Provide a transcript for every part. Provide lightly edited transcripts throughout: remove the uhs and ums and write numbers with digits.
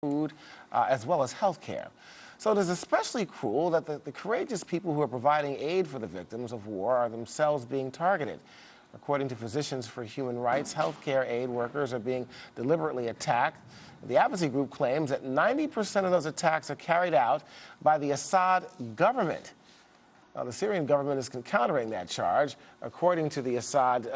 food, as well as health care. So it is especially cruel that the courageous people who are providing aid for the victims of war are themselves being targeted. According to Physicians for Human Rights, healthcare aid workers are being deliberately attacked. The advocacy group claims that 90% of those attacks are carried out by the Assad government. The Syrian government is countering that charge. According to the Assad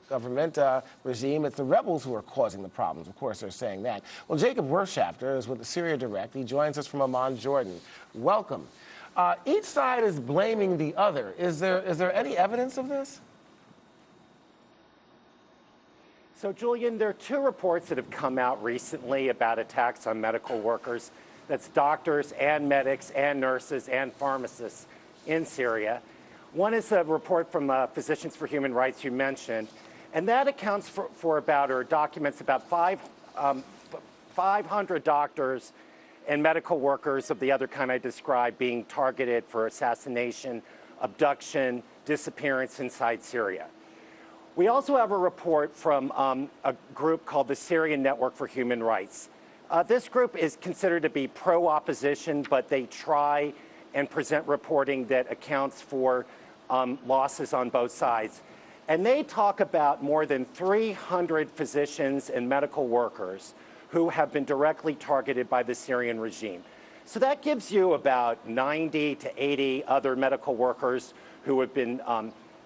government regime, it's the rebels who are causing the problems. Of course, they're saying that. Well, Jacob Werschafter is with the Syria Direct. He joins us from Amman, Jordan. Welcome. Each side is blaming the other. Is there any evidence of this? So, Julian, there are two reports that have come out recently about attacks on medical workers. That's doctors and medics and nurses and pharmacists in Syria. One is a report from Physicians for Human Rights you mentioned, and that accounts for about, or documents about 500 doctors and medical workers of the other kind I described being targeted for assassination, abduction, disappearance inside Syria. We also have a report from a group called the Syrian Network for Human Rights. This group is considered to be pro-opposition, but they try and present reporting that accounts for losses on both sides. And they talk about more than 300 physicians and medical workers who have been directly targeted by the Syrian regime. So that gives you about 90 to 80 other medical workers who have been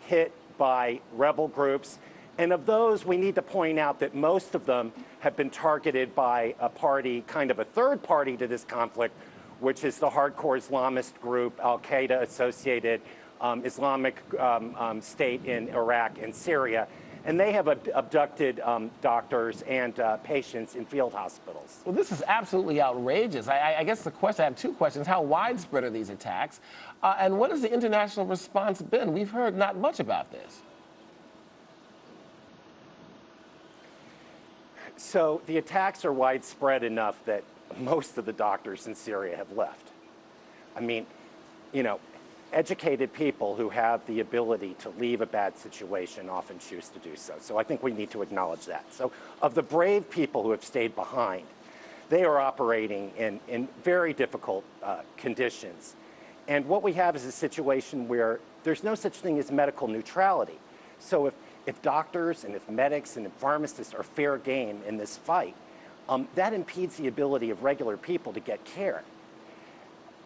hit by rebel groups. And of those, we need to point out that most of them have been targeted by a party, kind of a third party to this conflict, which is the hardcore Islamist group, Al-Qaeda associated Islamic State in Iraq and Syria. And they have abducted doctors and patients in field hospitals. Well, this is absolutely outrageous. I guess the question, I have two questions. How widespread are these attacks? And what has the international response been? We've heard not much about this. So the attacks are widespread enough that most of the doctors in Syria have left. I mean, you know, educated people who have the ability to leave a bad situation often choose to do so. So I think we need to acknowledge that. So of the brave people who have stayed behind, they are operating in very difficult conditions. And what we have is a situation where there's no such thing as medical neutrality. So if doctors and if medics and if pharmacists are fair game in this fight, that impedes the ability of regular people to get care.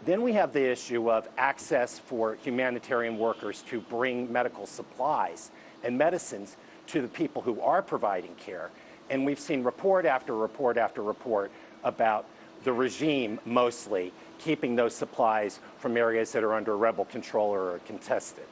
Then we have the issue of access for humanitarian workers to bring medical supplies and medicines to the people who are providing care. And we've seen report after report after report about the regime mostly keeping those supplies from areas that are under rebel control or are contested.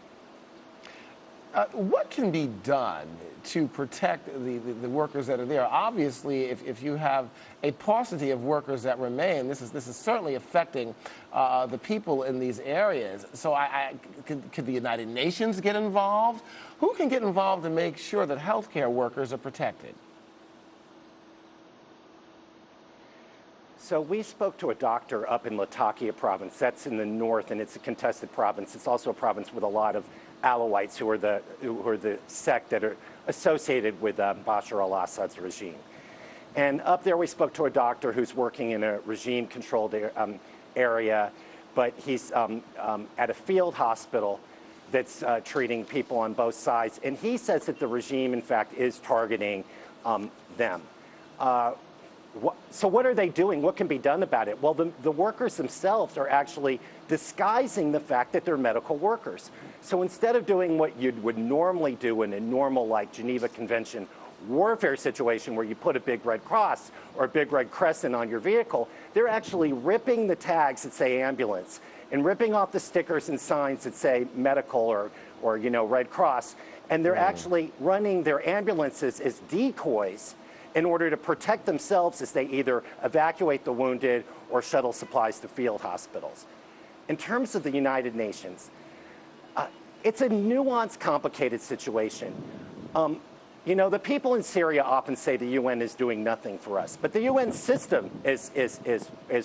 What can be done to protect the workers that are there? Obviously, if you have a paucity of workers that remain, this is certainly affecting the people in these areas. So could the United Nations get involved? Who can get involved to make sure that healthcare workers are protected? So we spoke to a doctor up in Latakia province. That's in the north, and it's a contested province. It's also a province with a lot of Alawites who are the sect that are associated with Bashar al-Assad's regime. And up there we spoke to a doctor who's working in a regime-controlled area, but he's at a field hospital that's treating people on both sides. And he says that the regime, in fact, is targeting them. So what are they doing? What can be done about it? Well, the workers themselves are actually disguising the fact that they're medical workers. So instead of doing what you would normally do in a normal, like Geneva Convention warfare situation where you put a big red cross or a big red crescent on your vehicle, they're actually ripping the tags that say ambulance and ripping off the stickers and signs that say medical or you know, Red Cross. And they're actually running their ambulances as decoys in order to protect themselves as they either evacuate the wounded or shuttle supplies to field hospitals. In terms of the United Nations, it's a nuanced, complicated situation. You know, the people in Syria often say the UN is doing nothing for us, but the UN system is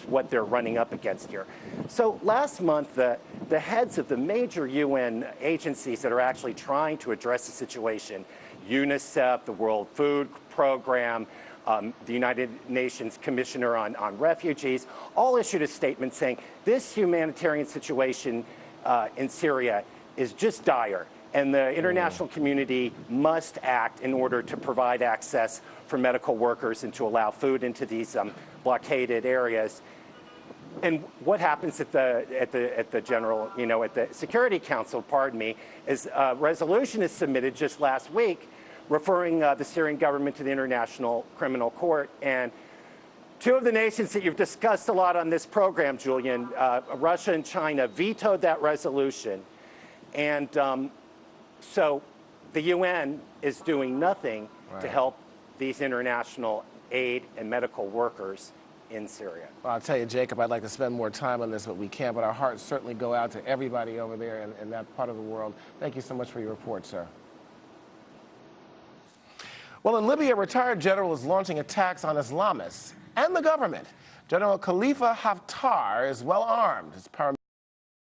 what they're running up against here. So last month, the heads of the major UN agencies that are actually trying to address the situation, UNICEF, the World Food Program, the United Nations Commissioner on Refugees, all issued a statement saying this humanitarian situation in Syria is just dire, and the international community must act in order to provide access for medical workers and to allow food into these blockaded areas. And what happens at the general, at the Security Council, pardon me, is a resolution is submitted just last week referring the Syrian government to the International Criminal Court. And two of the nations that you've discussed a lot on this program, Julian, Russia and China, vetoed that resolution. And so the UN is doing nothing to help these international aid and medical workers in Syria. Well, I'll tell you, Jacob, I'd like to spend more time on this, but we can't. But our hearts certainly go out to everybody over there in that part of the world. Thank you so much for your report, sir. Well, in Libya, a retired general is launching attacks on Islamists and the government. General Khalifa Haftar is well armed. His